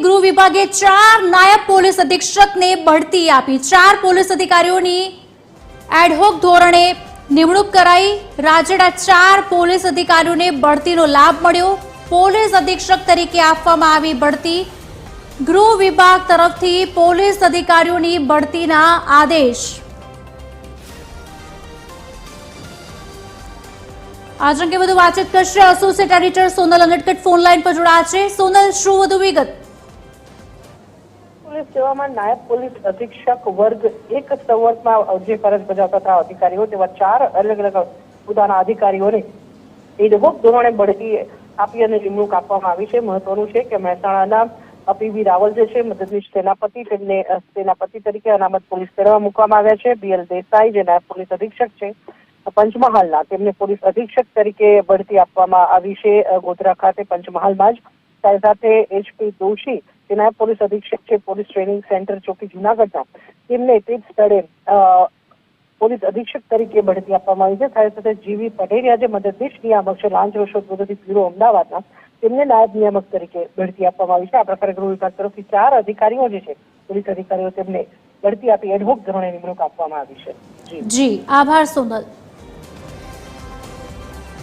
ગૃહ વિભાગે 4 નાયબ પોલીસ અધિક્ષકને બઢતી આપી। 4 પોલીસ અધિકારીઓની એડહોક ધોરણે નિમણૂક કરાઈ। રાજ્યના 4 પોલીસ અધિકારીઓને બઢતીનો લાભ મળ્યો। પોલીસ અધિક્ષક તરીકે આપવામાં આવી બઢતી। ગૃહ વિભાગ તરફથી પોલીસ અધિકારીઓની બઢતીના આદેશ। आज अंगे વધુ વાતચીત કરશે associate editor Sonal Unadkat phone line પર જોડાયા છે। સોનલ, શું વધુ વિગત? પોલીસ સેવામાં નાયબ પોલીસ અધિક્ષક વર્ગ 1 સંવર્ગમાં જે ફરજ બજાવતા હતા અધિકારીઓ તેવા 4 અલગ અલગ હોદ્દાના અધિકારીઓને એડહોક ધોરણે બઢતી આપી અને નિમણૂક આપવામાં આવી છે। મહત્વનું છે કે મહેસાણાના પીવી રાવલ જે છે મદદનીશ સેનાપતિ, તેમને સેનાપતિ તરીકે અનામત પોલીસ દળમાં મૂકવામાં આવ્યા છે। બીએલ દેસાઈ જે નાયબ પોલીસ અધિક્ષક છે પંચમહાલના, તેમને પોલીસ અધિક્ષક તરીકે બઢતી આપવામાં આવી છે ગોધરા ખાતે પંચમહાલમાં જ। સાથે સાથે એચપી દોશી જે નાયબ પોલીસ અધિક્ષક છે પોલીસ ટ્રેનિંગ સેન્ટર ચોકી જુનાગઢના, તેમને તે જ સ્થળે પોલીસ અધિક્ષક તરીકે બઢતી આપવામાં આવી છે। સાથે સાથે જીવી પટેલિયા જે મદદનીશ નિયામક છે લાંચ રૂશ્વત વિરોધી બ્યુરો અમદાવાદના, તેમને નાયબ નિયામક તરીકે બઢતી આપવામાં આવી છે। આ પ્રકારે ગૃહ વિભાગ તરફથી 4 અધિકારીઓ જે છે પોલીસ અધિકારીઓ તેમને બઢતી આપી એડહોક ધોરણે નિમણૂક આપવામાં આવી છે। જી, આભાર સોનલ।